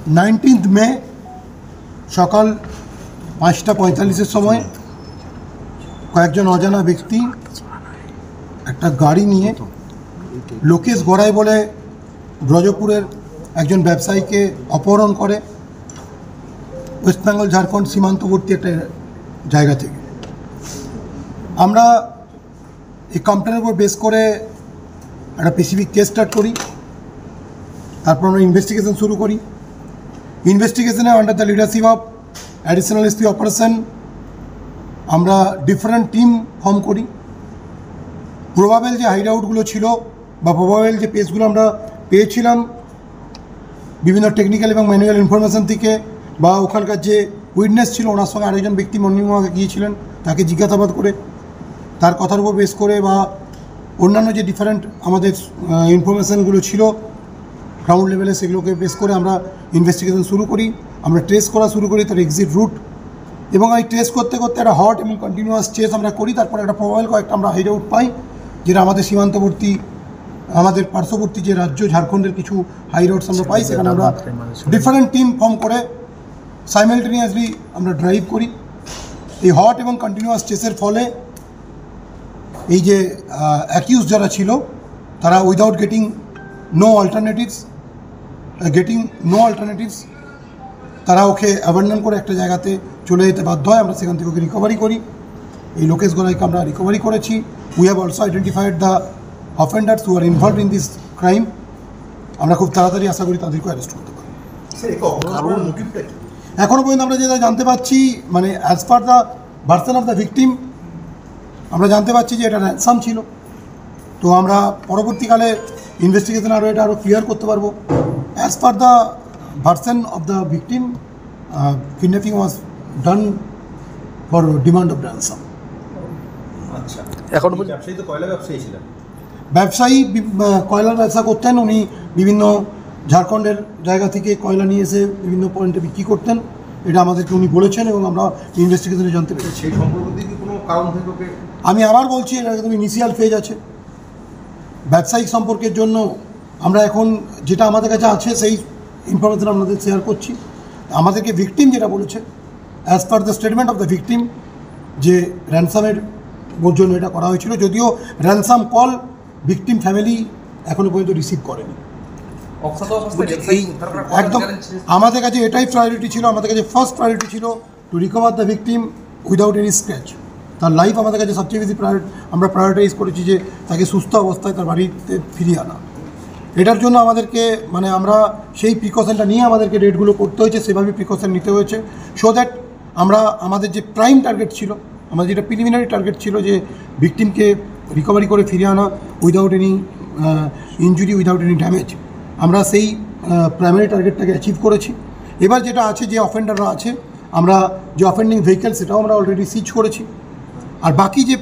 19 মে সকাল 5:45-এর সময় কয়েকজন অজানা ব্যক্তি একটা গাড়ি নিয়ে লোকেশ গড়াই বলে ব্রজপুরের একজন ব্যবসায়ীকে অপহরণ করে ওয়েস্ট বেঙ্গল ঝাড়খণ্ড সীমান্তবর্তী একটা জায়গা থেকে। আমরা এই কমপ্লেনের উপর বেস করে একটা স্পেসিফিক কেস স্টার্ট করি, তারপর আমরা ইনভেস্টিগেশন শুরু করি। ইনভেস্টিগেশনে under the leadership of additional SP operation আমরা ডিফারেন্ট টিম ফর্ম করি। প্রবাবেল যে হাইড আউটগুলো ছিল বা প্রবাবেল যে পেজগুলো আমরা পেয়েছিলাম বিভিন্ন টেকনিক্যাল এবং ম্যানুয়াল ইনফরমেশান থেকে, বা ওখানকার যে উইটনেস ছিল ওনার সঙ্গে আরেকজন ব্যক্তি মর্নিংওয়াকে গিয়েছিলেন, তাকে জিজ্ঞাসাবাদ করে তার কথার উপর বেস করে, বা অন্যান্য যে ডিফারেন্ট আমাদের ইনফরমেশানগুলো ছিল গ্রাউন্ড লেভেলে, সেগুলোকে বেস করে আমরা ইনভেস্টিগেশন শুরু করি। আমরা ট্রেস করা শুরু করি তার এক্সিট রুট, এবং এই ট্রেস করতে করতে একটা হট এবং কন্টিনিউয়াস চেস আমরা করি। তারপরে একটা প্রবাবেল কয়েকটা আমরা হাইড আউট পাই, যেটা আমাদের সীমান্তবর্তী আমাদের পার্শ্ববর্তী যে রাজ্য ঝাড়খণ্ডের কিছু হাই রোডস আমরা পাই। সেখানে আমরা ডিফারেন্ট টিম ফর্ম করে সাইমালটেনিয়াসলি আমরা ড্রাইভ করি। এই হট এবং কন্টিনিউয়াস চেসের ফলে এই যে অ্যাকিউজ যারা ছিল তারা উইদাউট গেটিং নো অল্টারনেটিভস তারা ওকে অ্যাবান্ডন করে একটা জায়গাতে চলে যেতে বাধ্য হয়। আমরা সেখান থেকে ওকে রিকভারি করি। এই লোকেশ গড়াইকে আমরা রিকভারি করেছি। We have also identified the offenders who R involved in this crime. আমরা খুব তাড়াতাড়ি আশা করি তাদেরকে অ্যারেস্ট করতে পারি। এখনও পর্যন্ত আমরা যেটা জানতে পারছি, মানে as per the version of the victim আমরা জানতে পারছি যে এটা র্যানসাম ছিল। তো আমরা পরবর্তীকালে ইনভেস্টিগেশন আরও ক্লিয়ার করতে পারবো। As per the version of the victim, kidnapping was done for demand of ransom. আচ্ছা, এখন ব্যবসায়ী তো কয়লা ব্যবসায়ী ছিলেন? ব্যবসায়ী কয়লার ব্যবসা করতেন। উনি বিভিন্ন ঝাড়খণ্ডের জায়গা থেকে কয়লা নিয়ে এসে বিভিন্ন পয়েন্টে বিক্রি করতেন, এটা আমাদেরকে উনি বলেছেন এবং আমরা ইনভেস্টিগেশনে জানতে পেরেছি। সেই সম্পর্কে কি কোনো কারণ থেকে? আমি আবার বলছি, এটা একদম ইনিশিয়াল ফেজ আছে। ব্যবসায়িক সম্পর্কের জন্য আমরা এখন যেটা আমাদের কাছে আছে সেই ইনফরমেশন আপনাদের শেয়ার করছি। আমাদেরকে ভিকটিম যেটা বলেছে, as per the statement of the victim, যে র্যানসামের জন্য এটা করা হয়েছিল, যদিও র্যানসাম কল ভিকটিম ফ্যামিলি এখনও পর্যন্ত রিসিভ করেনি। একদম আমাদের কাছে এটাই প্রায়োরিটি ছিল। আমাদের কাছে ফার্স্ট প্রায়োরিটি ছিল to recover the victim without any scratch. তার লাইফ আমাদের কাছে সবচেয়ে বেশি আমরা প্রায়োরিটাইজ করেছি, যে তাকে সুস্থ অবস্থায় তার বাড়িতে ফিরিয়ে আনা। এটার জন্য আমাদেরকে মানে আমরা সেই প্রিকশনটা নিয়ে আমাদেরকে রেটগুলো করতে হয়েছে, সেভাবে প্রিকশন নিতে হয়েছে, সো দ্যাট আমরা আমাদের যে প্রাইম টার্গেট ছিল, আমাদের যেটা প্রিলিমিনারি টার্গেট ছিল, যে ভিকটিমকে রিকভারি করে ফিরিয়ে আনা without any injury, without any damage, আমরা সেই প্রাইমারি টার্গেটটাকে অ্যাচিভ করেছি। এবার যেটা আছে, যে অফেন্ডাররা আছে, আমরা যে অফেন্ডিং ভেহিকেল সেটাও আমরা অলরেডি সিজ করেছি। আর বাকি যে